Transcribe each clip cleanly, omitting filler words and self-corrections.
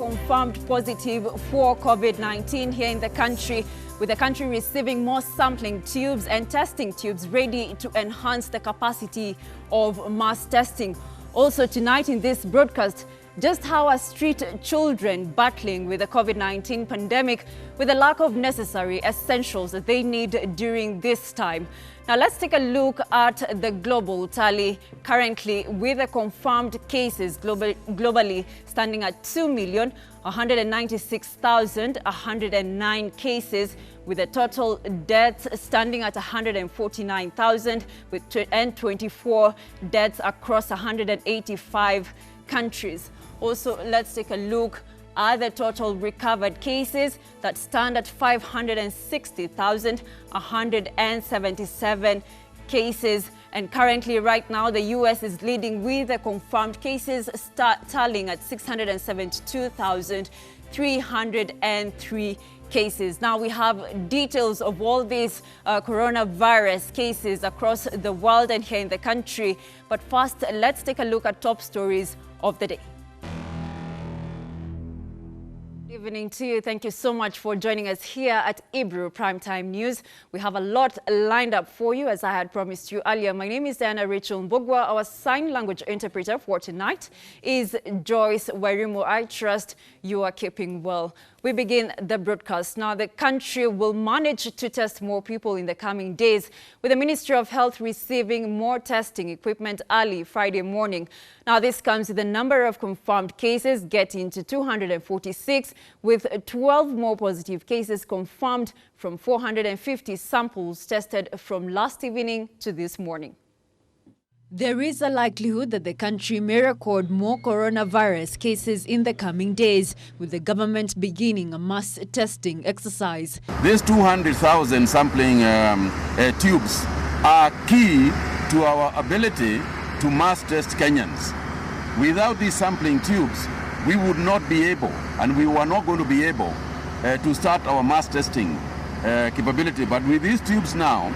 confirmed positive for COVID-19 here in the country, with the country receiving more sampling tubes and testing tubes ready to enhance the capacity of mass testing. Also tonight in this broadcast, just how are street children battling with the COVID-19 pandemic with the lack of necessary essentials that they need during this time. Now let's take a look at the global tally currently, with the confirmed cases globally standing at 2,196,109 cases, with the total deaths standing at 149,000, and 24 deaths across 185 countries. Also, let's take a look at the total recovered cases that stand at 560,177 cases. And currently, right now, the U.S. is leading with the confirmed cases tallying at 672,303 cases. Now we have details of all these coronavirus cases across the world and here in the country. But first, let's take a look at top stories of the day. Good evening to you. Thank you so much for joining us here at Ebru Primetime News. We have a lot lined up for you, as I had promised you earlier. My name is Diana Rachel Mbugua. Our sign language interpreter for tonight is Joyce Wairimu. I trust you are keeping well. We begin the broadcast. Now, the country will manage to test more people in the coming days, with the Ministry of Health receiving more testing equipment early Friday morning. Now, this comes with the number of confirmed cases getting to 246, with 12 more positive cases confirmed from 450 samples tested from last evening to this morning. There is a likelihood that the country may record more coronavirus cases in the coming days, with the government beginning a mass testing exercise. These 200,000 sampling tubes are key to our ability to mass test Kenyans. Without these sampling tubes, we would not be able, and we were not going to be able, to start our mass testing capability. But with these tubes now,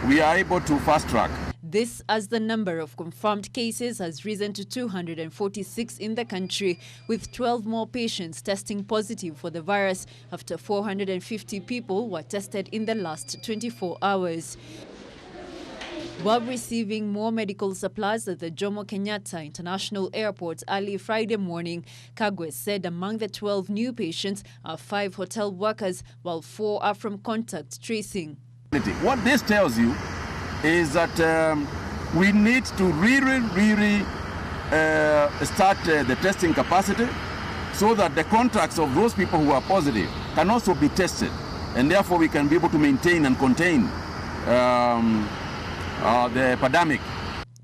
we are able to fast track. This as the number of confirmed cases has risen to 246 in the country, with 12 more patients testing positive for the virus after 450 people were tested in the last 24 hours. While receiving more medical supplies at the Jomo Kenyatta International Airport early Friday morning, Kagwe said among the 12 new patients are 5 hotel workers, while 4 are from contact tracing. What this tells you is that we need to really start the testing capacity, so that the contacts of those people who are positive can also be tested, and therefore we can be able to maintain and contain the pandemic.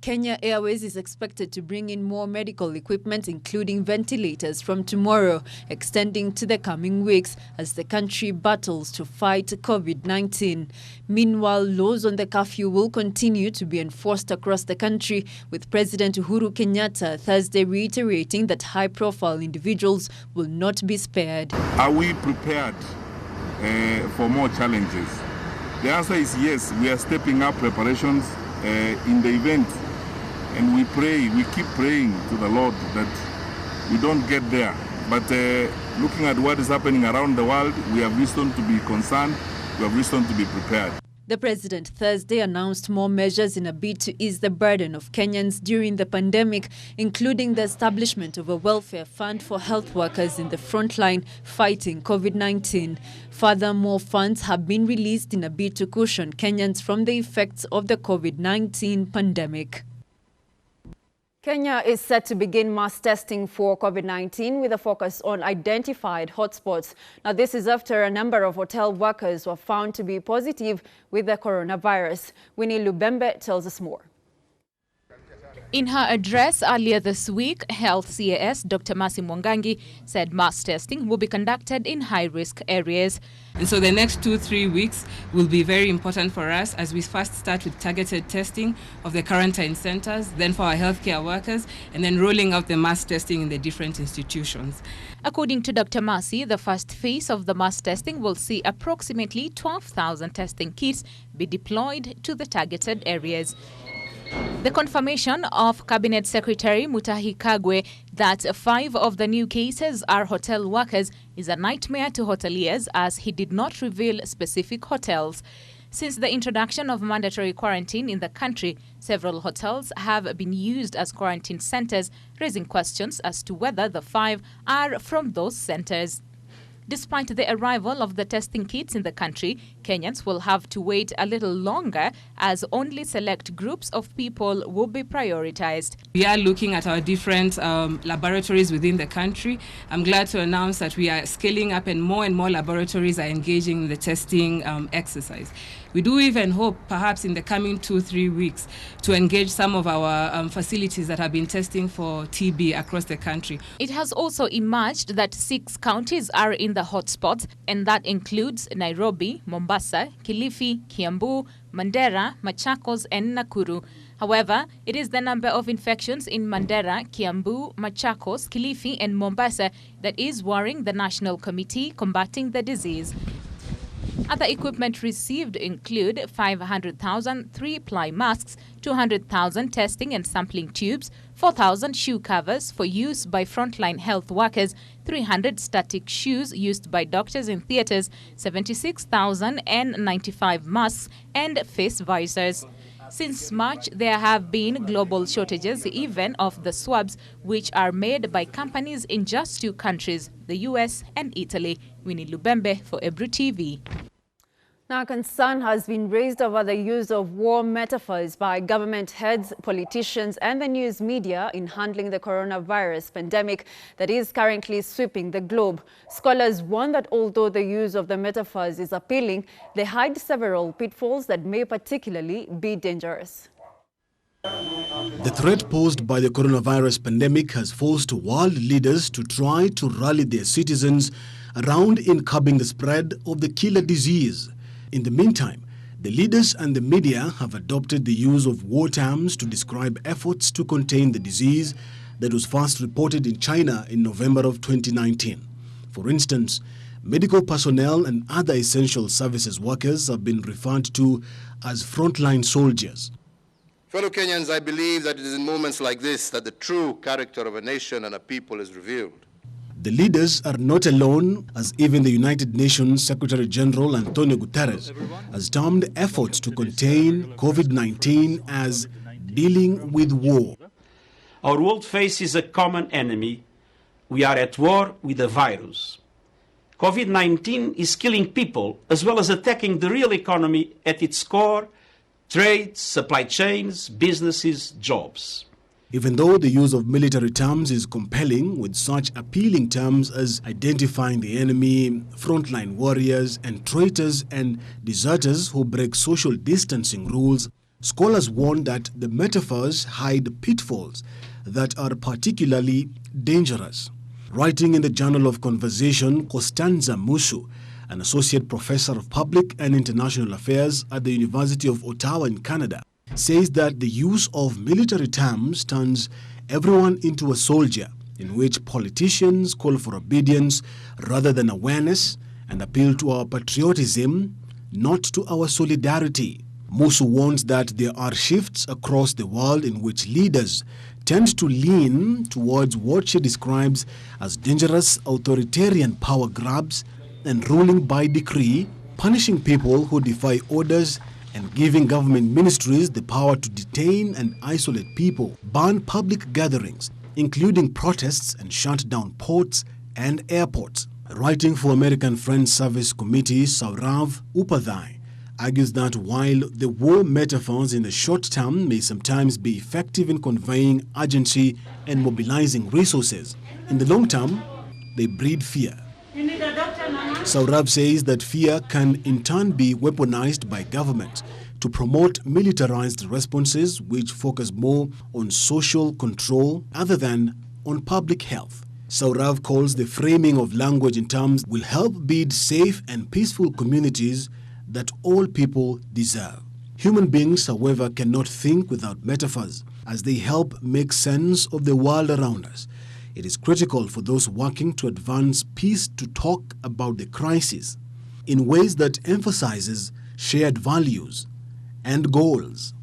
Kenya Airways is expected to bring in more medical equipment, including ventilators, from tomorrow, extending to the coming weeks as the country battles to fight COVID-19. Meanwhile, laws on the curfew will continue to be enforced across the country, with President Uhuru Kenyatta Thursday reiterating that high-profile individuals will not be spared. Are we prepared for more challenges? The answer is yes. We are stepping up preparations in the event. And we keep praying to the Lord that we don't get there. But looking at what is happening around the world, we have reason to be concerned, we have reason to be prepared. The president Thursday announced more measures in a bid to ease the burden of Kenyans during the pandemic, including the establishment of a welfare fund for health workers in the front line fighting COVID-19. Furthermore, funds have been released in a bid to cushion Kenyans from the effects of the COVID-19 pandemic. Kenya is set to begin mass testing for COVID-19 with a focus on identified hotspots. Now, this is after a number of hotel workers were found to be positive with the coronavirus. Winnie Lubembe tells us more. In her address earlier this week, Health CAS Dr. Mercy Mwangangi said mass testing will be conducted in high-risk areas. And so the next 2-3 weeks will be very important for us as we first start with targeted testing of the quarantine centers, then for our healthcare workers, and then rolling out the mass testing in the different institutions. According to Dr. Mercy, the first phase of the mass testing will see approximately 12,000 testing kits be deployed to the targeted areas. The confirmation of Cabinet Secretary Mutahi Kagwe That 5 of the new cases are hotel workers is a nightmare to hoteliers, as he did not reveal specific hotels. Since the introduction of mandatory quarantine in the country, several hotels have been used as quarantine centers, raising questions as to whether the 5 are from those centers. Despite the arrival of the testing kits in the country, Kenyans will have to wait a little longer, as only select groups of people will be prioritized. We are looking at our different laboratories within the country. I'm glad to announce that we are scaling up and more laboratories are engaging in the testing exercise. We do even hope perhaps in the coming 2-3 weeks to engage some of our facilities that have been testing for TB across the country. It has also emerged that 6 counties are in the hotspots, and that includes Nairobi, Mombasa, Kilifi, Kiambu, Mandera, Machakos and Nakuru. However, it is the number of infections in Mandera, Kiambu, Machakos, Kilifi and Mombasa that is worrying the National Committee combating the disease. Other equipment received include 500,000 3-ply masks, 200,000 testing and sampling tubes, 4,000 shoe covers for use by frontline health workers, 300 static shoes used by doctors in theatres, 76,000 N95 masks and face visors. Since March, there have been global shortages even of the swabs, which are made by companies in just 2 countries, the US and Italy. Winnie Lubembe for Ebru TV. Now, concern has been raised over the use of war metaphors by government heads, politicians and the news media in handling the coronavirus pandemic that is currently sweeping the globe. Scholars warn that although the use of the metaphors is appealing, they hide several pitfalls that may particularly be dangerous. The threat posed by the coronavirus pandemic has forced world leaders to try to rally their citizens around in curbing the spread of the killer disease. In the meantime, the leaders and the media have adopted the use of war terms to describe efforts to contain the disease that was first reported in China in November of 2019. For instance, medical personnel and other essential services workers have been referred to as frontline soldiers. Fellow Kenyans, I believe that it is in moments like this that the true character of a nation and a people is revealed. The leaders are not alone, as even the United Nations Secretary General Antonio Guterres has termed efforts to contain COVID-19 as dealing with war. Our world faces a common enemy. We are at war with a virus. COVID-19 is killing people as well as attacking the real economy at its core: trade, supply chains, businesses, jobs. Even though the use of military terms is compelling, with such appealing terms as identifying the enemy, frontline warriors, and traitors and deserters who break social distancing rules, scholars warn that the metaphors hide pitfalls that are particularly dangerous. Writing in the Journal of Conversation, Costanza Musu, an associate professor of public and international affairs at the University of Ottawa in Canada, says that the use of military terms turns everyone into a soldier, in which politicians call for obedience rather than awareness and appeal to our patriotism, not to our solidarity. Musu warns that there are shifts across the world in which leaders tend to lean towards what she describes as dangerous authoritarian power grabs and ruling by decree, punishing people who defy orders and giving government ministries the power to detain and isolate people, ban public gatherings, including protests, and shut down ports and airports. Writing for American Friends Service Committee, Saurav Upadhyay argues that while the war metaphors in the short term may sometimes be effective in conveying urgency and mobilizing resources, in the long term, they breed fear. Saurav says that fear can in turn be weaponized by governments to promote militarized responses which focus more on social control other than on public health. Saurav calls the framing of language in terms will help build safe and peaceful communities that all people deserve. Human beings, however, cannot think without metaphors, as they help make sense of the world around us. It is critical for those working to advance peace to talk about the crisis in ways that emphasizes shared values and goals.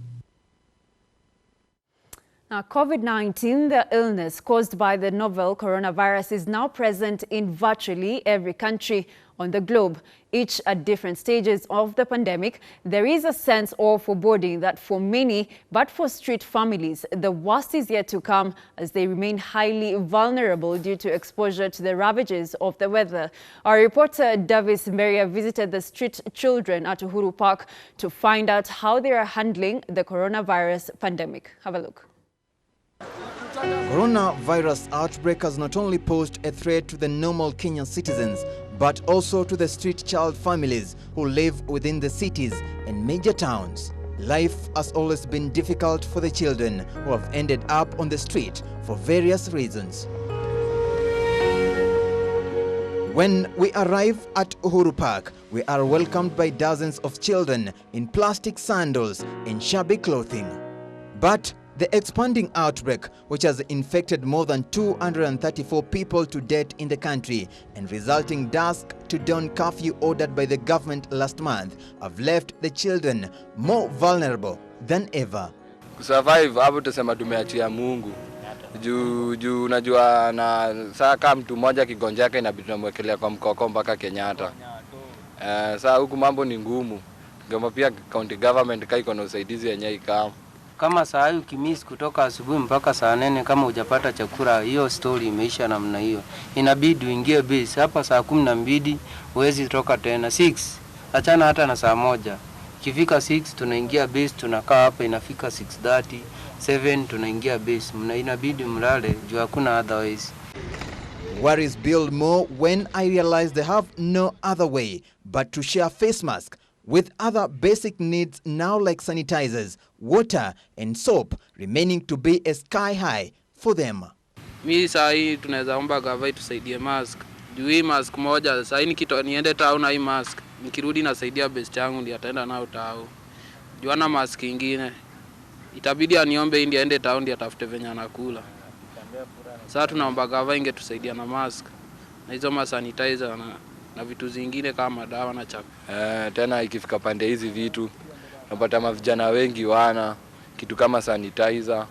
Now, COVID-19, the illness caused by the novel coronavirus, is now present in virtually every country on the globe. Each at different stages of the pandemic, there is a sense of foreboding that for many, but for street families, the worst is yet to come as they remain highly vulnerable due to exposure to the ravages of the weather. Our reporter Davis Mberia visited the street children at Uhuru Park to find out how they are handling the coronavirus pandemic. Have a look. Coronavirus outbreak has not only posed a threat to the normal Kenyan citizens, but also to the street child families who live within the cities and major towns. Life has always been difficult for the children who have ended up on the street for various reasons. When we arrive at Uhuru Park, we are welcomed by dozens of children in plastic sandals and shabby clothing. But the expanding outbreak, which has infected more than 234 people to date in the country and resulting dusk to dawn curfew ordered by the government last month, have left the children more vulnerable than ever. Survive hapo tusema tumeachia Mungu. Juu unajua na saa kama mtu mmoja kigonjeka inabidi tunamwekelea kwa mkoko mpaka Kenyatta. Saa huku mambo ni ngumu. Ngoma pia county government kaiko na usaidizi yenyewe ikao. Kama saa hii ukimiss kutoka asubuhi mpaka saa 4 kama hujapata chakula, hiyo story imeisha namna hiyo. Inabidi uingie base hapa saa 12 uwezi toka tena 6. Achana hata na saa 1. Kifika 6 tunaingia base, tunakaa hapa, inafika 6:30, 7 tunaingia base. Inabidi mlale juu hakuna otherwise. Worries build more when I realize they have no other way but to share face mask with other basic needs now like sanitizers, water and soap remaining to be a sky high for them. Mimi saa hii tunaweza omba gava tusaidie mask. Juu hii mask moja saa hii niende town na hii mask. Nikirudi nasaidia best yangu ndiye ataenda nao town. Juu ana mask nyingine. Itabidi aniombe hii ndiye aende town ndiye atafute venye anakula. Sasa tunaomba gava ingetusaidia na mask. Na hizo sanitizer na vitu zingine kama dawa na chakula. Tena ikifika pande hizi vitu unapata mavijana wengi wana kitu kama sanitizer.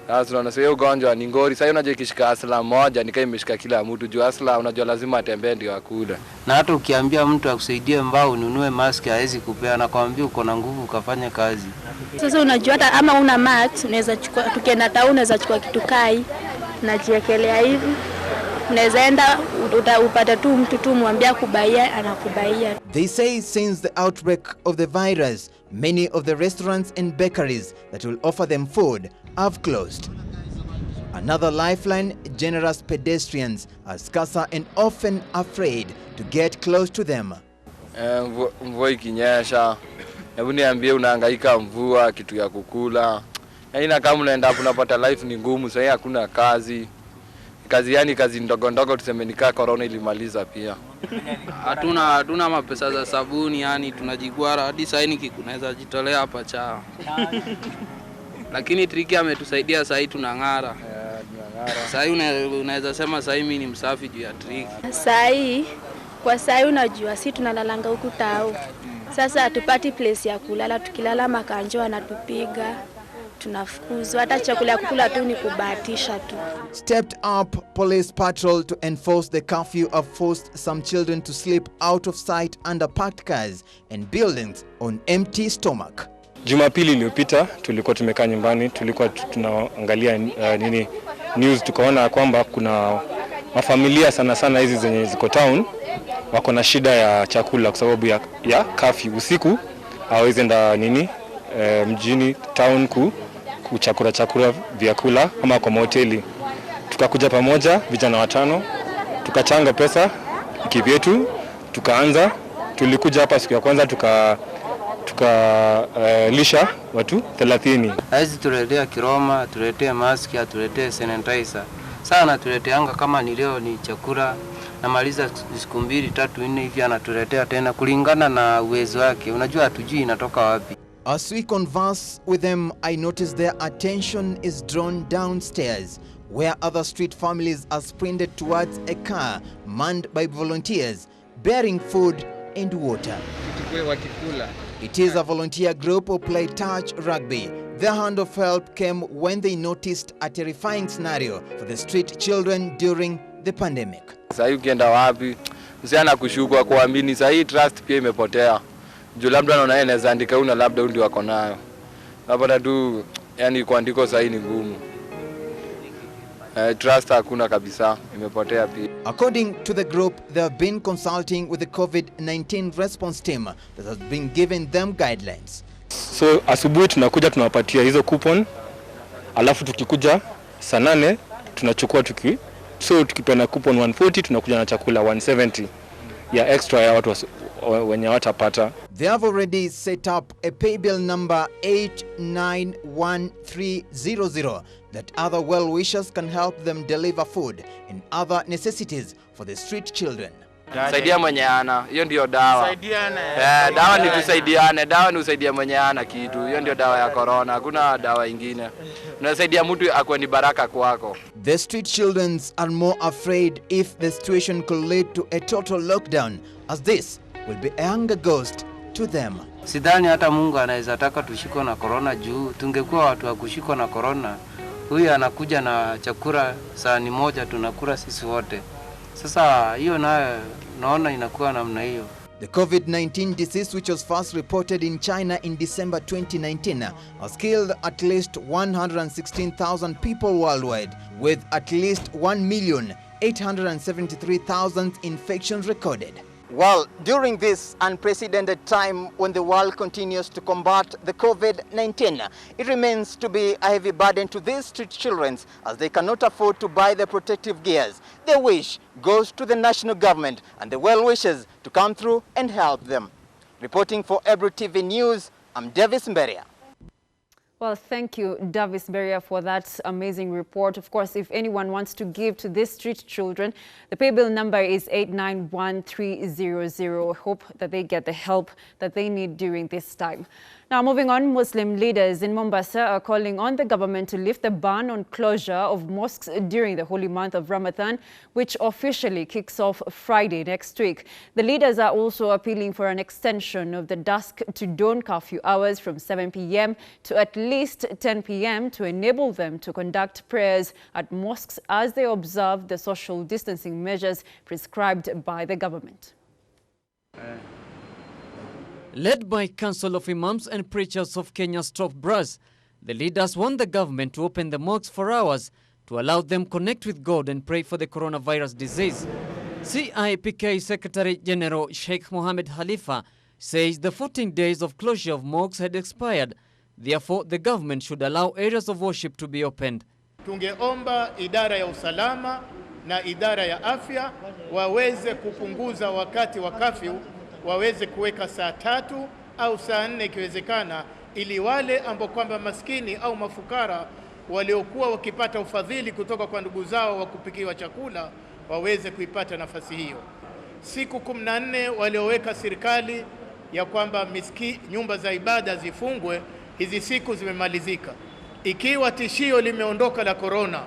Sasa tunaona sio ugonjwa ni ngori. Sasa unajua ikishika asla moja nikaa imeshika kila mtu. Juu asla unajua lazima atembee ndio akule. Na hata ukiambia mtu akusaidie mbao ununue mask hawezi kupea, na kwambia uko na nguvu ukafanya kazi. Sasa unajua hata ama una mask unaweza chukua, tukienda town unaweza chukua kitu kai najiekelea hivi. Unaweza enda upata tu mtu tu mwambia kubaia anakubaia. They say since the outbreak of the virus, many of the restaurants and bakeries that will offer them food have closed. Another lifeline, generous pedestrians are scarcer and often afraid to get close to them. Mvua ikinyesha, hebu niambie unahangaika mvua kitu ya kukula. Yaani kama unaenda hapo unapata life ni ngumu, sasa hakuna kazi. Kazi ndogo ndogo tuseme nikaa corona ilimaliza pia. Hatuna mapesa za sabuni, yani tunajigwara hadi sasa hivi kunaweza jitolea hapa cha. Lakini triki ametusaidia sasa hivi tunang'ara. Sasa hivi unaweza sema sasa hivi mimi ni msafi juu ya triki. Sasa hivi unajua sisi tunalalanga huku tao. Sasa hatupati place ya kulala, tukilala makanjo anatupiga. Tunafukuzwa, hata chakula ya kukula tu ni kubahatisha tu. Stepped up police patrol to enforce the curfew have forced some children to sleep out of sight under parked cars and buildings on empty stomach. Jumapili iliyopita tulikuwa tumekaa nyumbani, tulikuwa tunaangalia news, tukaona kwamba kuna mafamilia sana hizi zenye ziko town wako na shida ya chakula kwa sababu ya curfew. Usiku hawezi enda mjini town kuchakura vyakula ama kwa hoteli. Tukakuja pamoja vijana 5, tukachanga pesa kivyetu, tulikuja hapa siku ya kwanza lisha watu 30. Hizi tuletea kiroma, tuletea mask, tuletea sanitizer. Sana tuleteanga kama ni leo ni chakula, namaliza siku 2, 3, 4 hivi anatuletea tena kulingana na uwezo wake. Unajua hatujui inatoka wapi. As we converse with them, I notice their attention is drawn downstairs, where other street families are sprinted towards a car manned by volunteers, bearing food and water. It is a volunteer group who play touch rugby, Their hand of help came when they noticed a terrifying scenario for the street children during the pandemic. Sasa ukienda wapi, usiana kushukwa kuamini, sasa hii trust pia imepotea. Juu labda naona yeye anaweza andika una labda ndio wako nayo. Labda tu yani kuandika sasa hii ni ngumu. Trust hakuna kabisa, imepotea pia. According to the group, they have been consulting with the COVID-19 response team that has been giving them guidelines. So asubuhi tunakuja tunawapatia hizo coupon, alafu tukikuja saa 8 tunachukua tukipeana coupon 140 tunakuja na chakula 170 ya extra ya watu wenye watapata. They have already set up a paybill number 891300 that other well-wishers can help them deliver food and other necessities for the street children. Saidia mwenye ana, hiyo ndio dawa. Saidiane. Dawa ni tusaidiane, dawa ni usaidia mwenye ana kitu. Hiyo ndio dawa ya corona, hakuna dawa ingine. Unasaidia mtu akwe ni baraka kwako. The street children are more afraid if the situation could lead to a total lockdown, as this will be a hunger ghost to them. Sidhani hata Mungu anaweza taka tushikwe na corona juu tungekuwa watu wa kushikwa na corona. Huyu anakuja na chakula sahani moja tunakula sisi wote. Sasa hiyo naona inakuwa namna hiyo. The COVID-19 disease, which was first reported in China in December 2019, has killed at least 116,000 people worldwide, with at least 1,873,000 infections recorded. Well, during this unprecedented time when the world continues to combat the COVID-19, it remains to be a heavy burden to these street children as they cannot afford to buy the protective gears. Their wish goes to the national government and the well-wishers to come through and help them. Reporting for Ebru TV News, I'm Davis Mberia. Well, thank you, Davis Beria, for that amazing report. Of course, if anyone wants to give to these street children, the paybill number is 891300. Hope that they get the help that they need during this time. Now, moving on, Muslim leaders in Mombasa are calling on the government to lift the ban on closure of mosques during the holy month of Ramadan, which officially kicks off Friday next week. The leaders are also appealing for an extension of the dusk to dawn curfew hours from 7 p.m. to at least 10 p.m. to enable them to conduct prayers at mosques as they observe the social distancing measures prescribed by the government. Led by Council of Imams and Preachers of Kenya's top brass, the leaders want the government to open the mosques for hours to allow them connect with God and pray for the coronavirus disease. CIPK Secretary General Sheikh Mohammed Khalifa says the 14 days of closure of mosques had expired. Therefore, the government should allow areas of worship to be opened. Tungeomba idara ya usalama na idara ya afya waweze kupunguza wakati wa kafyu, waweze kuweka saa 3 au saa 4 ikiwezekana, ili wale ambao kwamba maskini au mafukara waliokuwa wakipata ufadhili kutoka kwa ndugu zao wa kupikiwa chakula waweze kuipata nafasi hiyo. Siku 14 walioweka serikali ya kwamba nyumba za ibada zifungwe, hizi siku zimemalizika. Ikiwa tishio limeondoka la corona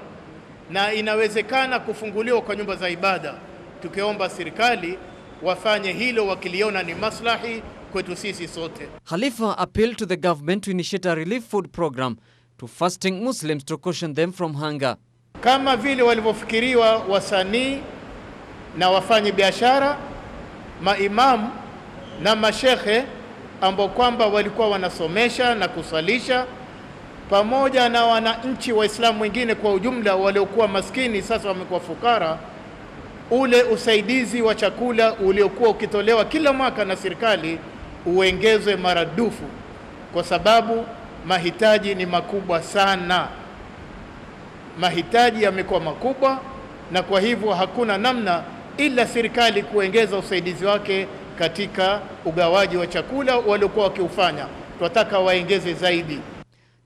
na inawezekana kufunguliwa kwa nyumba za ibada, tukiomba serikali wafanye hilo wakiliona ni maslahi kwetu sisi sote. Khalifa appealed to the government to initiate a relief food program to fasting Muslims to caution them from hunger. Kama vile walivyofikiriwa wasanii na wafanye biashara, maimamu na mashekhe ambao kwamba walikuwa wanasomesha na kusalisha, pamoja na wananchi waislamu wengine kwa ujumla waliokuwa maskini sasa wamekuwa fukara, ule usaidizi wa chakula uliokuwa ukitolewa kila mwaka na serikali uongezwe maradufu, kwa sababu mahitaji ni makubwa sana. Mahitaji yamekuwa makubwa, na kwa hivyo hakuna namna ila serikali kuongeza usaidizi wake katika ugawaji wa chakula waliokuwa wakiufanya. Tunataka waongeze zaidi.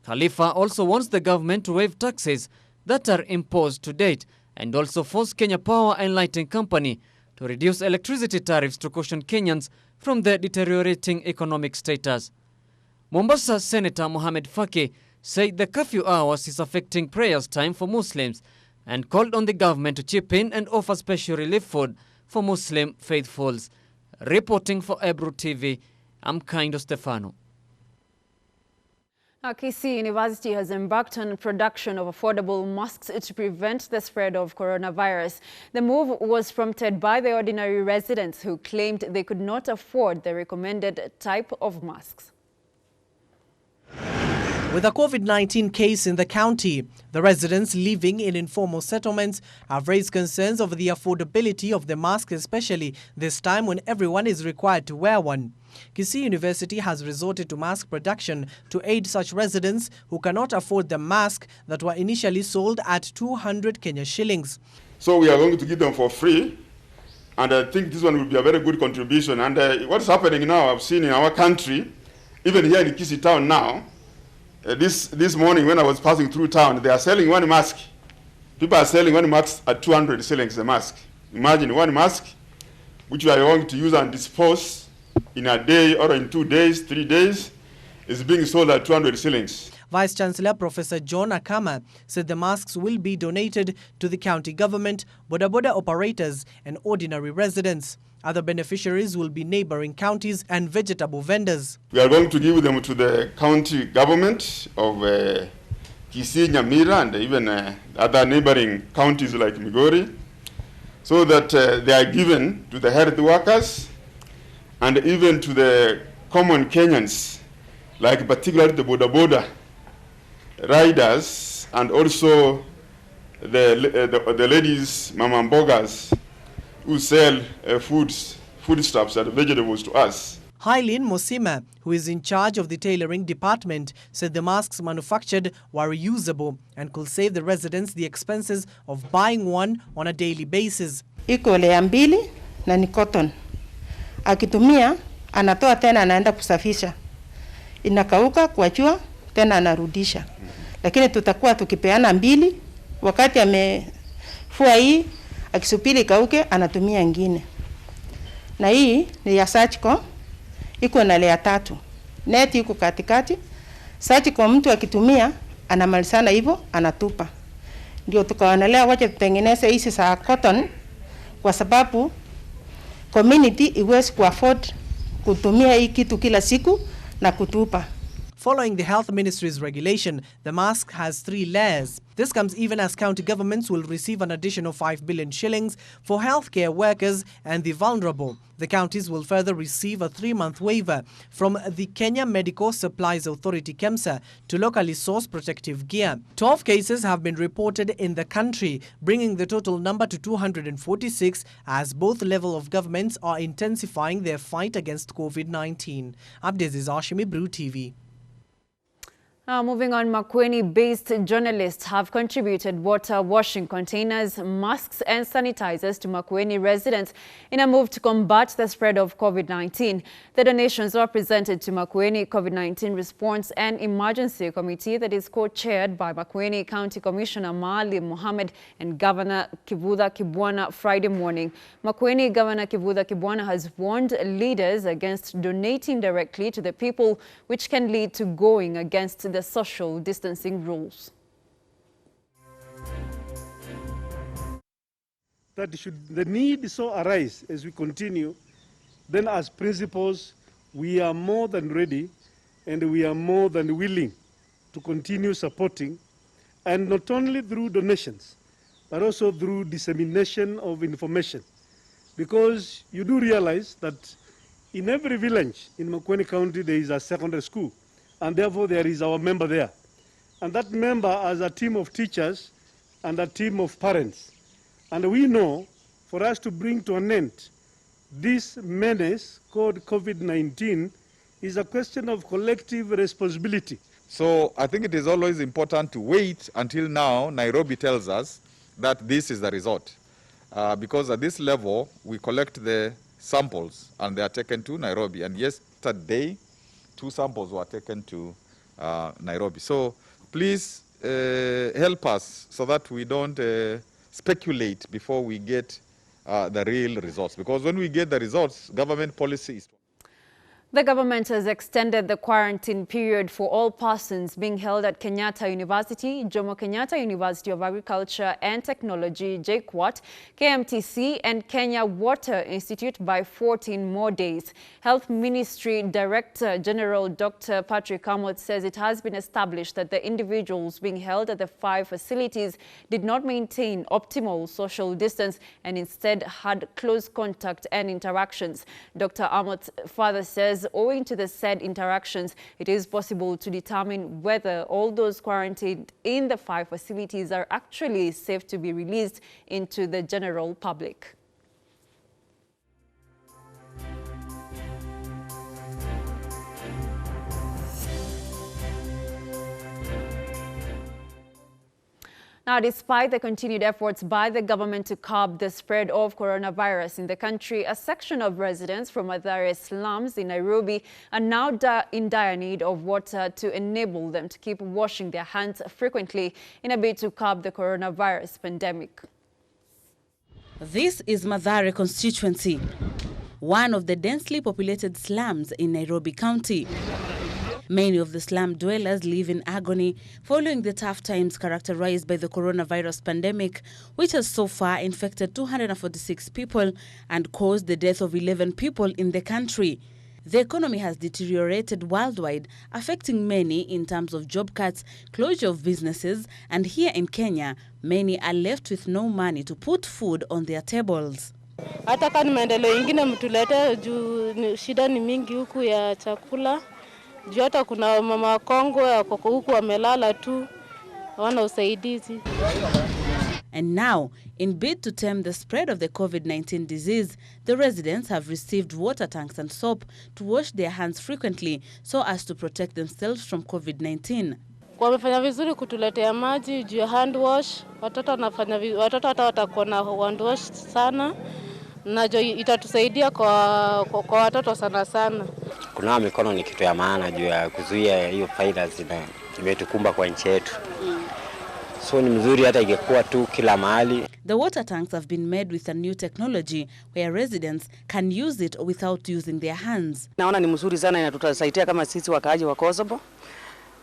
Khalifa also wants the government to waive taxes that are imposed to date and also force Kenya Power and Lighting Company to reduce electricity tariffs to caution Kenyans from their deteriorating economic status. Mombasa Senator Mohamed Faki said the curfew hours is affecting prayers time for Muslims and called on the government to chip in and offer special relief food for Muslim faithfuls. Reporting for Ebru TV, I'm Kaindo Stefano. Kisii University has embarked on production of affordable masks to prevent the spread of coronavirus. The move was prompted by the ordinary residents who claimed they could not afford the recommended type of masks. With a COVID-19 case in the county, the residents living in informal settlements have raised concerns over the affordability of the mask, especially this time when everyone is required to wear one. Kisii University has resorted to mask production to aid such residents who cannot afford the mask that were initially sold at 200 Kenya shillings. So we are going to give them for free, and I think this one will be a very good contribution. And what's happening now, I've seen in our country, even here in Kisii town now, this morning when I was passing through town, they are selling one mask. People are selling one mask at 200 shillings a mask. Imagine one mask, which we are going to use and dispose in a day or in 2 days, 3 days, is being sold at 200 shillings. Vice-Chancellor Professor John Akama said the masks will be donated to the county government, boda operators and ordinary residents. Other beneficiaries will be neighboring counties and vegetable vendors. We are going to give them to the county government of Kisii, Nyamira, and even other neighboring counties like Migori, so that they are given to the health workers and even to the common Kenyans, like particularly the boda riders, and also the ladies, mama mbogas, who sell foodstuffs and vegetables to us. Hailin Mosima, who is in charge of the tailoring department, said the masks manufactured were reusable and could save the residents the expenses of buying one on a daily basis. Iko layer mbili na ni cotton. Akitumia anatoa tena anaenda kusafisha. Inakauka kwa jua tena anarudisha. Lakini tutakuwa tukipeana mbili, wakati amefua hii akisubiri kauke anatumia nyingine. Na hii ni ya Sachiko, iko na layer 3. Neti iko katikati. Sachiko mtu akitumia anamalizana hivyo anatupa. Ndio tukaonelea wacha tutengeneze hizi za cotton kwa sababu community iwezi kuafford kutumia hii kitu kila siku na kutupa. Following the Health Ministry's regulation, the mask has 3 layers. This comes even as county governments will receive an additional 5 billion shillings for healthcare workers and the vulnerable. The counties will further receive a 3-month waiver from the Kenya Medical Supplies Authority KEMSA to locally source protective gear. 12 cases have been reported in the country, bringing the total number to 246 as both levels of governments are intensifying their fight against COVID-19. Updates is Ebru TV. Moving on, McWeeny-based journalists have contributed water washing containers, masks and sanitizers to McWeeny residents in a move to combat the spread of COVID-19. The donations were presented to McWeeny COVID-19 Response and Emergency Committee that is co-chaired by McWeeny County Commissioner Maali Mohammed and Governor Kivutha Kibwana Friday morning. McWeeny Governor Kivutha Kibwana has warned leaders against donating directly to the people, which can lead to going against the social distancing rules. That should the need so arise as we continue, then as principals, we are more than ready and we are more than willing to continue supporting, and not only through donations, but also through dissemination of information. Because you do realize that in every village in McWeeny County there is a secondary school, and therefore there is our member there. And that member has a team of teachers and a team of parents. And we know for us to bring to an end this menace called COVID-19 is a question of collective responsibility. So I think it is always important to wait until now Nairobi tells us that this is the result. Because at this level, we collect the samples and they are taken to Nairobi. And yesterday, 2 samples were taken to Nairobi. So please help us so that we don't speculate before we get the real results. Because when we get the results, government policy is... The government has extended the quarantine period for all persons being held at Kenyatta University, Jomo Kenyatta University of Agriculture and Technology, JKUAT, KMTC and Kenya Water Institute by 14 more days. Health Ministry Director General Dr. Patrick Amoth says it has been established that the individuals being held at the 5 facilities did not maintain optimal social distance and instead had close contact and interactions. Dr. Amoth further says owing to the said interactions, it is possible to determine whether all those quarantined in the 5 facilities are actually safe to be released into the general public. Now, despite the continued efforts by the government to curb the spread of coronavirus in the country, a section of residents from Mathare slums in Nairobi are now in dire need of water to enable them to keep washing their hands frequently in a bid to curb the coronavirus pandemic. This is Mathare constituency, one of the densely populated slums in Nairobi County. Many of the slum dwellers live in agony following the tough times characterized by the coronavirus pandemic, which has so far infected 246 people and caused the death of 11 people in the country. The economy has deteriorated worldwide, affecting many in terms of job cuts, closure of businesses, and here in Kenya, many are left with no money to put food on their tables. Hata kama maendeleo ingine mtulete juu shida ni mingi huku ya chakula. Juu hata kuna mama Kongo wako huku wamelala tu, hawana usaidizi. And now, in bid to tame the spread of the COVID-19 disease, the residents have received water tanks and soap to wash their hands frequently so as to protect themselves from COVID-19. Wamefanya vizuri kutuletea maji juu ya hand wash. Watoto hata watakuwa na hand wash sana. Na itatusaidia kwa watoto sana sana. Kunawa mikono ni kitu ya maana juu ya kuzuia hiyo virus imetukumba kwa nchi yetu. So ni mzuri hata ingekuwa tu kila mahali. The water tanks have been made with a new technology where residents can use it without using their hands. Naona ni mzuri sana na tutasaidia kama sisi wakaaji wa Kosovo.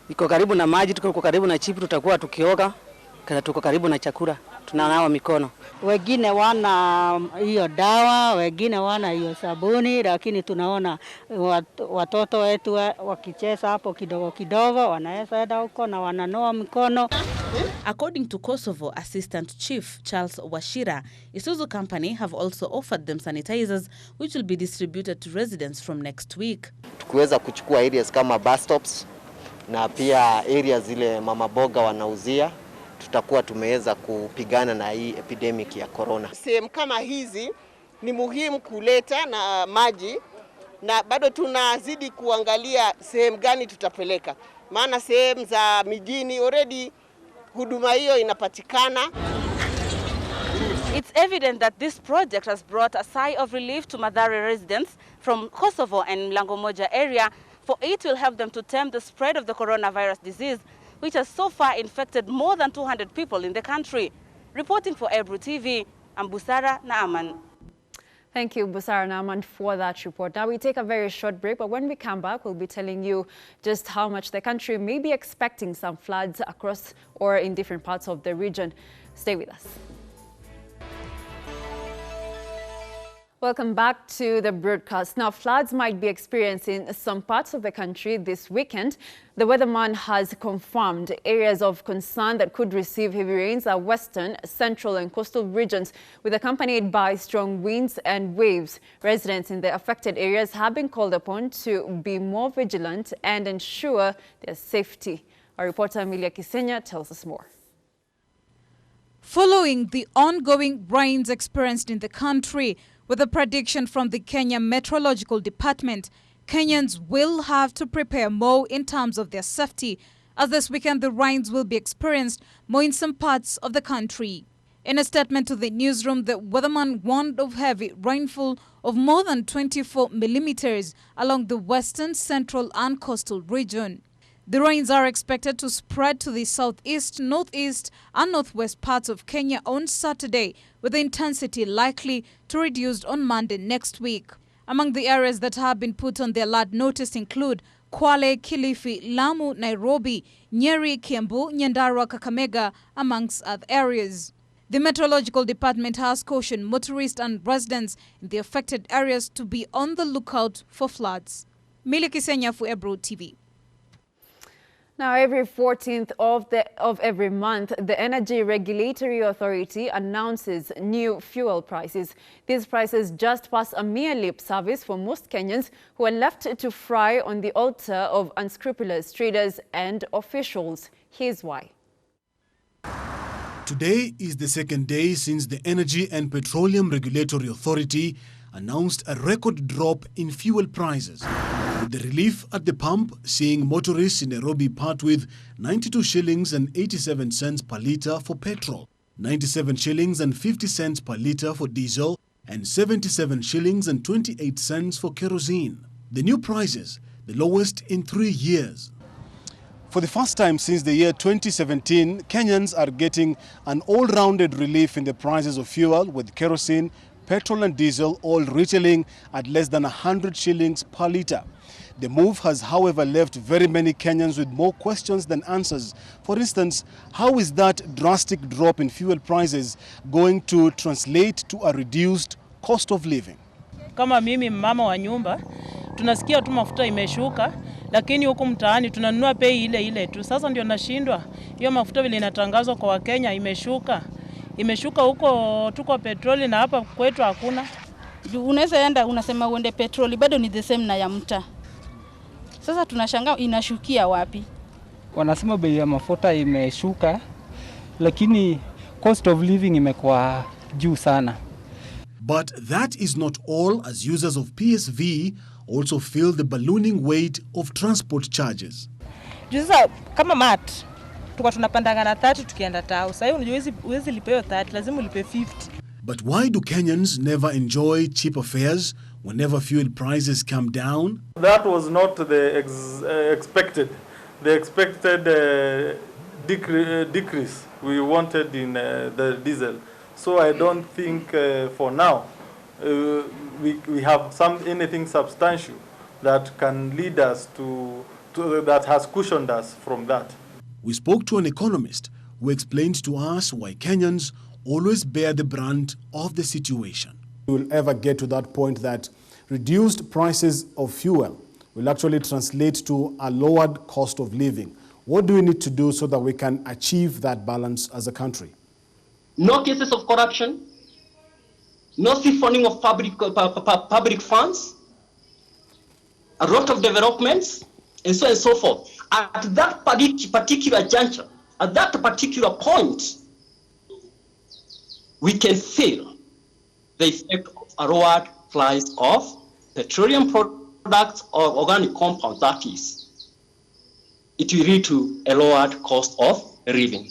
Iko karibu na maji, tuko karibu na chipu, tutakuwa tukioga, kana tuko karibu na chakula, tunanawa mikono. Wengine wana hiyo dawa, wengine wana hiyo sabuni, lakini tunaona watoto wetu wakicheza hapo kidogo kidogo, wanaweza enda huko na wananoa mikono. According to Kosovo Assistant Chief Charles Washira, Isuzu Company have also offered them sanitizers which will be distributed to residents from next week. Tukiweza kuchukua areas kama bus stops na pia areas zile mama boga wanauzia, tutakuwa tumeweza kupigana na hii epidemic ya corona. Sehemu kama hizi ni muhimu kuleta na maji, na bado tunazidi kuangalia sehemu gani tutapeleka. Maana sehemu za mijini already huduma hiyo inapatikana. It's evident that this project has brought a sigh of relief to Mathare residents from Kosovo and Mlango Moja area, for it will help them to tame the spread of the coronavirus disease, which has so far infected more than 200 people in the country. Reporting for Ebru TV, I'm Busara Naaman. Thank you, Busara Naaman, for that report. Now we take a very short break, but when we come back, we'll be telling you just how much the country may be expecting some floods across or in different parts of the region. Stay with us. Welcome back to the broadcast. Now, floods might be experienced in some parts of the country this weekend. The weatherman has confirmed areas of concern that could receive heavy rains are western, central and coastal regions, with accompanied by strong winds and waves. Residents in the affected areas have been called upon to be more vigilant and ensure their safety. Our reporter Amelia Kisenya tells us more. Following the ongoing rains experienced in the country, with a prediction from the Kenya Meteorological Department, Kenyans will have to prepare more in terms of their safety, as this weekend the rains will be experienced more in some parts of the country. In a statement to the newsroom, the weatherman warned of heavy rainfall of more than 24 millimeters along the western, central and coastal region. The rains are expected to spread to the southeast, northeast and northwest parts of Kenya on Saturday, with the intensity likely to reduce on Monday next week. Among the areas that have been put on the alert notice include Kwale, Kilifi, Lamu, Nairobi, Nyeri, Kiambu, Nyandarua, Kakamega, amongst other areas. The Meteorological Department has cautioned motorists and residents in the affected areas to be on the lookout for floods. Miliki Senya for Ebru TV. Now, every 14th of every month, the Energy Regulatory Authority announces new fuel prices. These prices just pass a mere lip service for most Kenyans who are left to fry on the altar of unscrupulous traders and officials. Here's why. Today is the second day since the Energy and Petroleum Regulatory Authority announced a record drop in fuel prices. With the relief at the pump seeing motorists in Nairobi part with 92 shillings and 87 cents per litre for petrol, 97 shillings and 50 cents per litre for diesel, and 77 shillings and 28 cents for kerosene. The new prices, the lowest in 3 years. For the first time since the year 2017, Kenyans are getting an all-rounded relief in the prices of fuel, with kerosene, petrol and diesel all retailing at less than 100 shillings per litre. The move has, however, left very many Kenyans with more questions than answers. For instance, how is that drastic drop in fuel prices going to translate to a reduced cost of living? Kama mimi mama wa nyumba, tunasikia tu mafuta imeshuka, lakini huku mtaani tunanunua bei ile ile tu. Sasa ndio nashindwa. Hiyo mafuta vile inatangazwa kwa Wakenya imeshuka. Imeshuka huko tuko petroli na hapa kwetu hakuna. Unaweza enda unasema uende petroli bado ni the same na ya mta. Sasa tunashangaa inashukia wapi? Wanasema bei ya mafuta imeshuka, lakini cost of living imekuwa juu sana. But that is not all, as users of PSV also feel the ballooning weight of transport charges. Sasa kama mat tuko tunapandanga na 30 tukienda tao. Sasa hiyo unajua huwezi lipe 30, lazima ulipe 50. But why do Kenyans never enjoy cheaper fares whenever fuel prices come down? That was not the expected. The expected decrease we wanted in the diesel. So I don't think for now we have anything substantial that can lead us to that has cushioned us from that. We spoke to an economist who explained to us why Kenyans always bear the brunt of the situation. We will ever get to that point that reduced prices of fuel will actually translate to a lowered cost of living. What do we need to do so that we can achieve that balance as a country? No cases of corruption, no siphoning of public funds, a lot of developments, and so on and so forth. At that particular juncture, at that particular point, we can feel the effect of a lowered price of petroleum products or organic compounds, that is. It will lead to a lowered cost of living.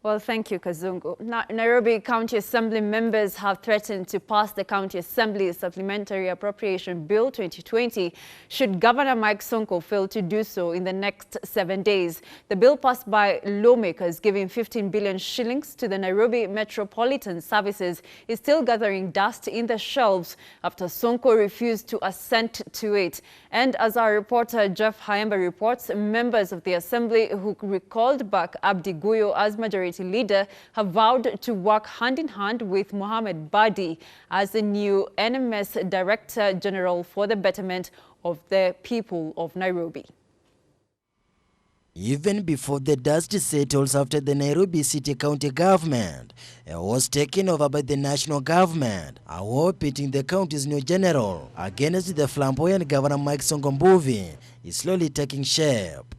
Well, thank you, Kazungu. Nairobi County Assembly members have threatened to pass the County Assembly Supplementary Appropriation Bill 2020 should Governor Mike Sonko fail to do so in the next 7 days. The bill passed by lawmakers giving 15 billion shillings to the Nairobi Metropolitan Services is still gathering dust in the shelves after Sonko refused to assent to it. And as our reporter Jeff Hayemba reports, members of the Assembly who recalled back Abdi Guyo as majority leader have vowed to work hand in hand with Mohamed Badi as the new NMS Director General for the betterment of the people of Nairobi. Even before the dust settles after the Nairobi City County government was taken over by the national government, a war pitting the county's new general against the flamboyant Governor Mike Sonko is slowly taking shape.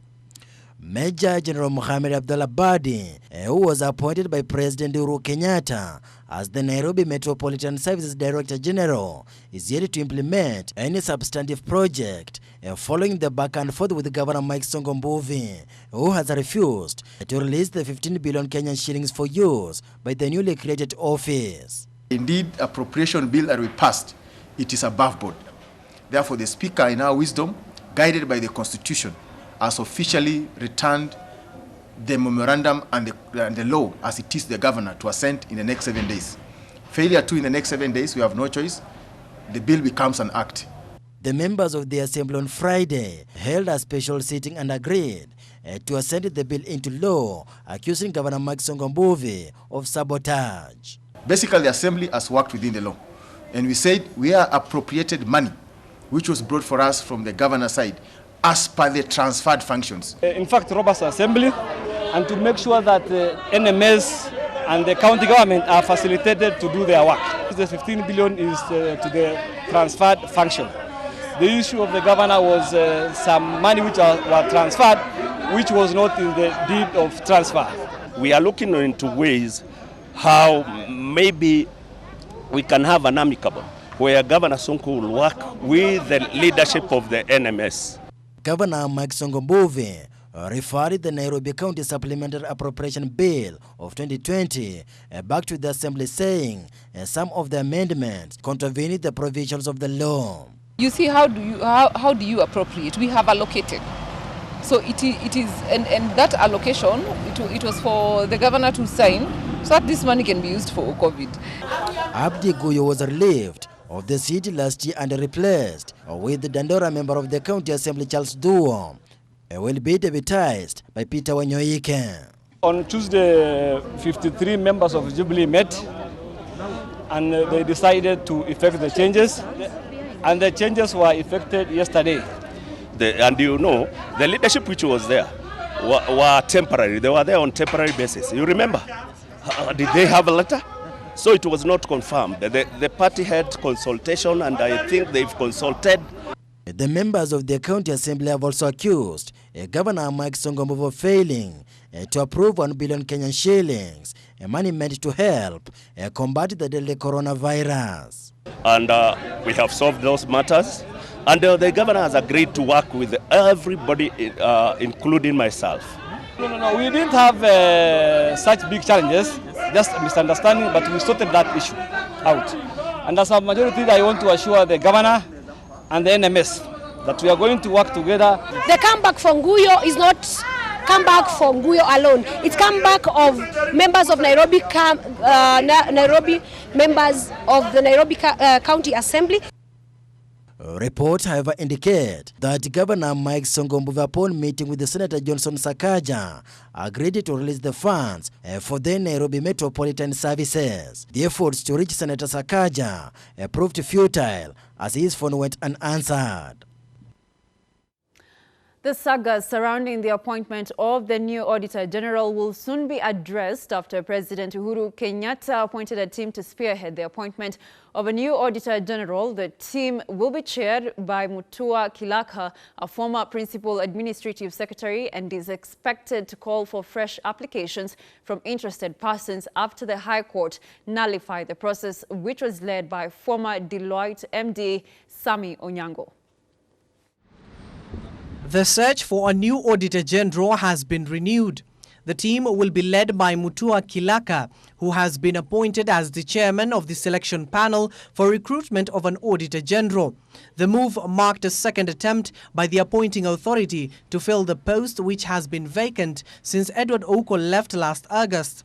Major General Mohamed Abdullah Badi, who was appointed by President Uhuru Kenyatta as the Nairobi Metropolitan Services Director General, is yet to implement any substantive project following the back and forth with Governor Mike Sonko, who has refused to release the 15 billion Kenyan shillings for use by the newly created office. Indeed, appropriation bill that we passed, it is above board. Therefore, the Speaker, in our wisdom, guided by the Constitution, has officially returned the memorandum and the law as it is the governor to assent in the next 7 days. Failure to in the next 7 days, we have no choice the bill becomes an act. The members of the Assembly on Friday held a special sitting and agreed to send the bill into law, accusing Governor Mike Sonko Mbuvi of sabotage. Basically, the Assembly has worked within the law. And we said we are appropriated money, which was brought for us from the governor's side, as per the transferred functions. In fact, robust assembly, and to make sure that the NMS and the county government are facilitated to do their work. The 15 billion is to the transferred function. The issue of the governor was some money which were transferred, which was not in the deed of transfer. We are looking into ways how maybe we can have an amicable where Governor Sonko will work with the leadership of the NMS. Governor Mike Sonko Mbuvi referred the Nairobi County Supplementary Appropriation Bill of 2020 back to the Assembly, saying some of the amendments contravened the provisions of the law. You see, how do you appropriate? We have allocated. So it is, and that allocation, it was for the governor to sign, so that this money can be used for COVID. Abdi Guyo was relieved of the seat last year and replaced with the Dandora member of the County Assembly, Charles Duo, will be deputized by Peter Wanyoike. On Tuesday, 53 members of Jubilee met, and they decided to effect the changes, and the changes were effected yesterday. And you know, the leadership which was there were temporary. They were there on temporary basis. You remember? Did they have a letter? So it was not confirmed. The party had consultation, and I think they've consulted. The members of the County Assembly have also accused Governor Mike Sonko Mbuvi of failing to approve 1 billion Kenyan shillings, money meant to help combat the deadly coronavirus. And we have solved those matters. And the governor has agreed to work with everybody, including myself. No, we didn't have such big challenges, just a misunderstanding, but we sorted that issue out. And as a majority, I want to assure the governor and the NMS that we are going to work together. The comeback from Guyo is not comeback from Guyo alone. It's comeback of members of Nairobi, members of the Nairobi County Assembly. Reports, however, indicate that Governor Mike Sonko Mbuvi, upon meeting with the Senator Johnson Sakaja, agreed to release the funds for the Nairobi Metropolitan Services. The efforts to reach Senator Sakaja proved futile as his phone went unanswered. The saga surrounding the appointment of the new Auditor General will soon be addressed after President Uhuru Kenyatta appointed a team to spearhead the appointment of a new Auditor General. The team will be chaired by Mutua Kilaka, a former Principal Administrative Secretary, and is expected to call for fresh applications from interested persons after the High Court nullified the process, which was led by former Deloitte MD Sami Onyango. The search for a new Auditor General has been renewed. The team will be led by Mutua Kilaka, who has been appointed as the chairman of the selection panel for recruitment of an Auditor General. The move marked a second attempt by the appointing authority to fill the post, which has been vacant since Edward Ouko left last August.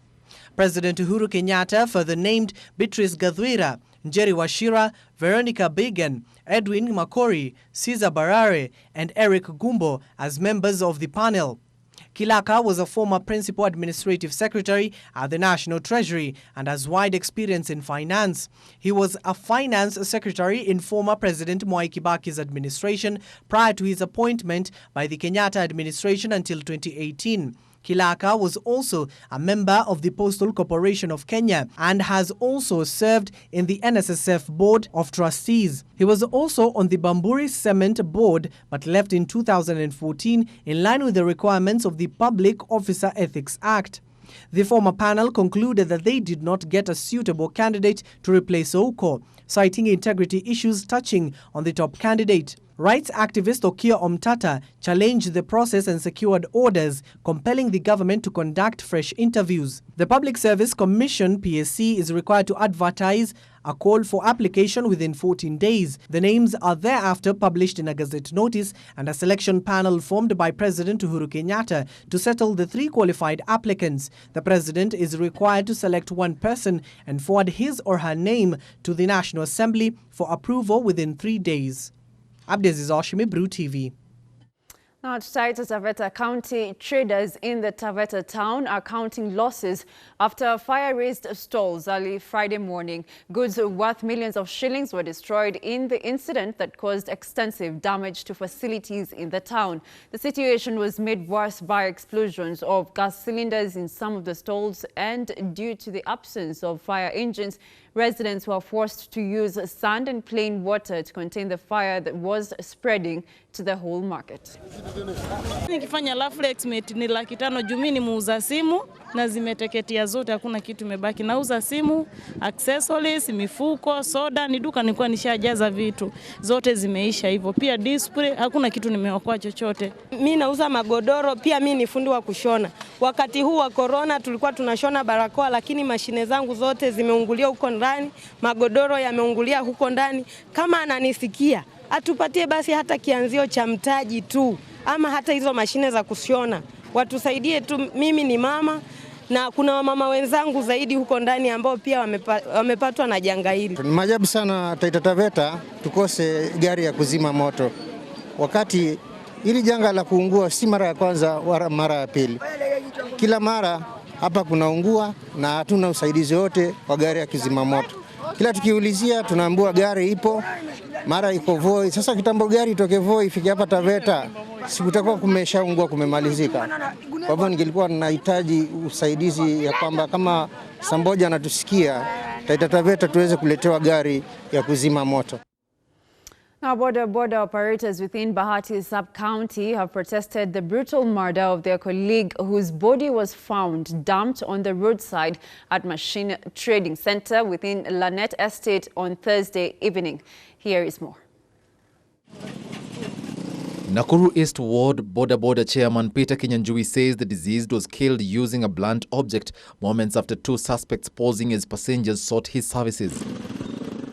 President Uhuru Kenyatta further named Beatrice Gathwira, Njeri Wachira, Veronica Bigan, Edwin Makori, Caesar Barare, and Eric Gumbo as members of the panel. Kilaka was a former Principal Administrative Secretary at the National Treasury and has wide experience in finance. He was a Finance Secretary in former President Mwai Kibaki's administration prior to his appointment by the Kenyatta administration until 2018. Kilaka was also a member of the Postal Corporation of Kenya and has also served in the NSSF Board of Trustees. He was also on the Bamburi Cement Board but left in 2014 in line with the requirements of the Public Officer Ethics Act. The former panel concluded that they did not get a suitable candidate to replace Ouko, citing integrity issues touching on the top candidate. Rights activist Okia Omtata challenged the process and secured orders compelling the government to conduct fresh interviews. The Public Service Commission (PSC) is required to advertise a call for application within 14 days. The names are thereafter published in a gazette notice, and a selection panel formed by President Uhuru Kenyatta to settle the 3 qualified applicants. The president is required to select one person and forward his or her name to the National Assembly for approval within 3 days. Abdez Oshimi, Ebru TV. Now, outside Taveta County, traders in the Taveta town are counting losses after fire raised stalls early Friday morning. Goods worth millions of shillings were destroyed in the incident that caused extensive damage to facilities in the town. The situation was made worse by explosions of gas cylinders in some of the stalls, and due to the absence of fire engines, residents were forced to use sand and plain water to contain the fire that was spreading to the whole market. Nikifanya lafle estimate ni 500,000 juu mimi ni muuza simu na zimeteketea zote, hakuna kitu imebaki. Nauza simu, accessories, mifuko, soda, ni duka nilikuwa nishajaza vitu. Zote zimeisha hivyo. Pia display, hakuna kitu nimeokoa chochote. Mimi nauza magodoro, pia mimi ni fundi wa kushona. Wakati huu wa corona tulikuwa tunashona barakoa, lakini mashine zangu zote zimeungulia huko ndani, magodoro yameungulia huko ndani. Kama ananisikia, atupatie basi hata kianzio cha mtaji tu, ama hata hizo mashine za kushona. Watusaidie tu, mimi ni mama na kuna wamama wenzangu zaidi huko ndani ambao pia wamepatwa na janga hili. Ni maajabu sana Taita Taveta tukose gari ya kuzima moto. Wakati hili janga la kuungua si mara ya kwanza wala mara ya pili. Kila mara hapa kunaungua na hatuna usaidizi wote wa gari ya kuzima moto. Kila tukiulizia tunaambiwa gari ipo, mara iko Voi. Sasa kitambo gari itoke Voi ifike hapa Taveta, sikutakuwa kumeshaungua kumemalizika. Kwa hivyo nilikuwa ninahitaji usaidizi ya kwamba kama Samboja anatusikia, Taita Taveta tuweze kuletewa gari ya kuzima moto. Now, border operators within Bahati sub-county have protested the brutal murder of their colleague whose body was found dumped on the roadside at Machine Trading Center within Lanet Estate on Thursday evening. Here is more. Nakuru East Ward Border Chairman Peter Kinyanjui says the deceased was killed using a blunt object moments after 2 suspects posing as passengers sought his services.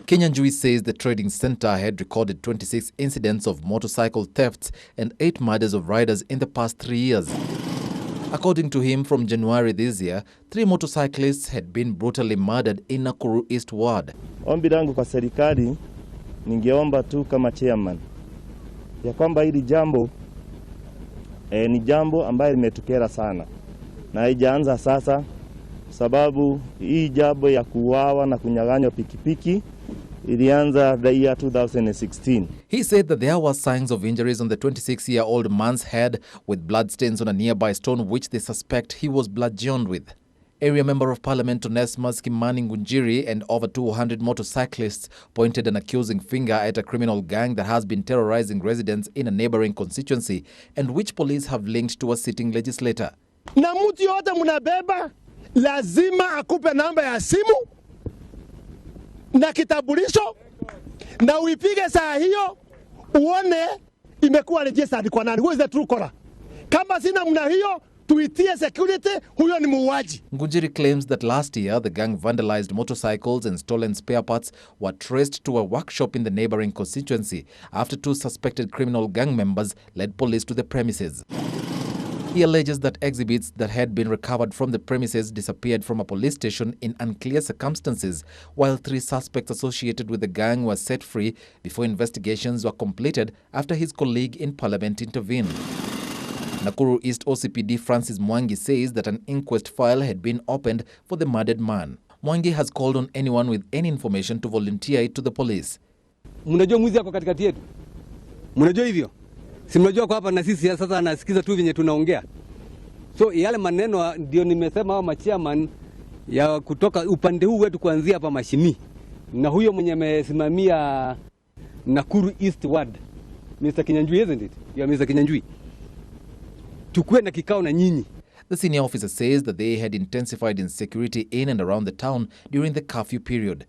Kinyanjui says the trading center had recorded 26 incidents of motorcycle thefts and 8 murders of riders in the past 3 years. According to him, from January this year, 3 motorcyclists had been brutally murdered in Nakuru East Ward. Ombi langu kwa serikali, ningeomba tu kama chairman ya kwamba hili jambo ni jambo ambayo limetukera sana na haijaanza sasa, sababu hii jambo ya kuuawa na kunyang'anywa pikipiki ilianza the year 2016. He said that there were signs of injuries on the 26-year-old man's head with bloodstains on a nearby stone which they suspect he was bludgeoned with. Area Member of Parliament Onesmus Kimani Ngunjiri and over 200 motorcyclists pointed an accusing finger at a criminal gang that has been terrorizing residents in a neighboring constituency and which police have linked to a sitting legislator. Na mtu yote mnabeba lazima akupe namba ya simu na kitambulisho na uipige saa hiyo uone imekuwa registered kwa nani. Who is the true caller? Kama sina mna hiyo tuitie security, huyo ni muuaji. Ngunjiri claims that last year the gang vandalized motorcycles and stolen spare parts were traced to a workshop in the neighboring constituency after 2 suspected criminal gang members led police to the premises. He alleges that exhibits that had been recovered from the premises disappeared from a police station in unclear circumstances, while 3 suspects associated with the gang were set free before investigations were completed after his colleague in Parliament intervened. Nakuru East OCPD Francis Mwangi says that an inquest file had been opened for the murdered man. Mwangi has called on anyone with any information to volunteer it to the police. Mnajua mwizi yako katikati yetu? Mnajua hivyo? Si mnajua kwa hapa na sisi sasa anasikiza tu venye tunaongea. So yale maneno ndio nimesema hao machairman ya kutoka upande huu wetu kuanzia hapa Mashimi. Na huyo mwenye amesimamia Nakuru East Ward, Mr. Kinyanjui, isn't it? Yeah, Mr. Kinyanjui. Tukue na kikao na nyinyi. The senior officer says that they had intensified insecurity in and around the town during the curfew period.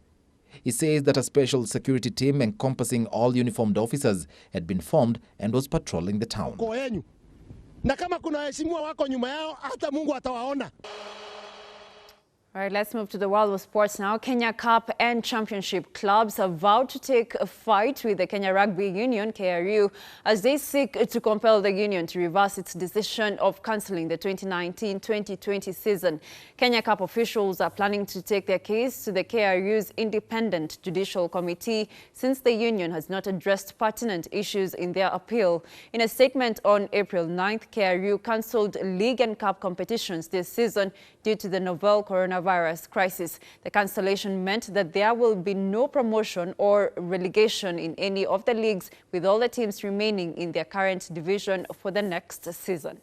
He says that a special security team encompassing all uniformed officers had been formed and was patrolling the town. Na kama kuna waheshimiwa wako nyuma yao, hata Mungu atawaona. All right, let's move to the world of sports now. Kenya Cup and Championship clubs have vowed to take a fight with the Kenya Rugby Union, KRU, as they seek to compel the union to reverse its decision of cancelling the 2019-2020 season. Kenya Cup officials are planning to take their case to the KRU's Independent Judicial Committee since the union has not addressed pertinent issues in their appeal. In a statement on April 9th, KRU cancelled league and cup competitions this season due to the novel coronavirus crisis. The cancellation meant that there will be no promotion or relegation in any of the leagues, with all the teams remaining in their current division for the next season.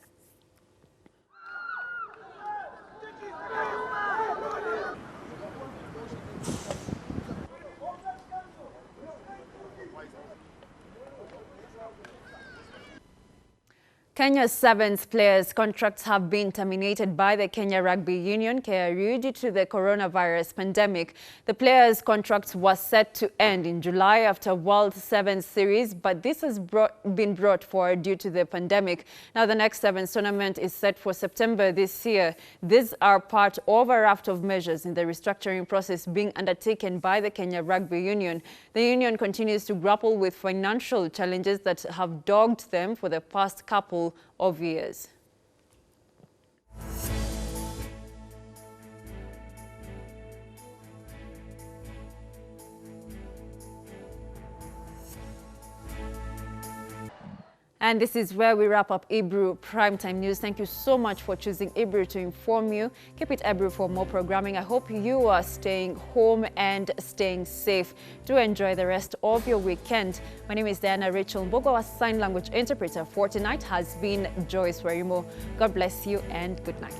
Kenya's Sevens players' contracts have been terminated by the Kenya Rugby Union, KRU, due to the coronavirus pandemic. The players' contracts were set to end in July after World Sevens series, but this has been brought forward due to the pandemic. Now, the next Sevens tournament is set for September this year. These are part of a raft of measures in the restructuring process being undertaken by the Kenya Rugby Union. The union continues to grapple with financial challenges that have dogged them for the past couple of years. And this is where we wrap up Ebru Primetime News. Thank you so much for choosing Ebru to inform you. Keep it Ebru for more programming. I hope you are staying home and staying safe. Do enjoy the rest of your weekend. My name is Diana Rachel Mbugua. Our sign language interpreter for tonight has been Joyce Warimo. God bless you and good night.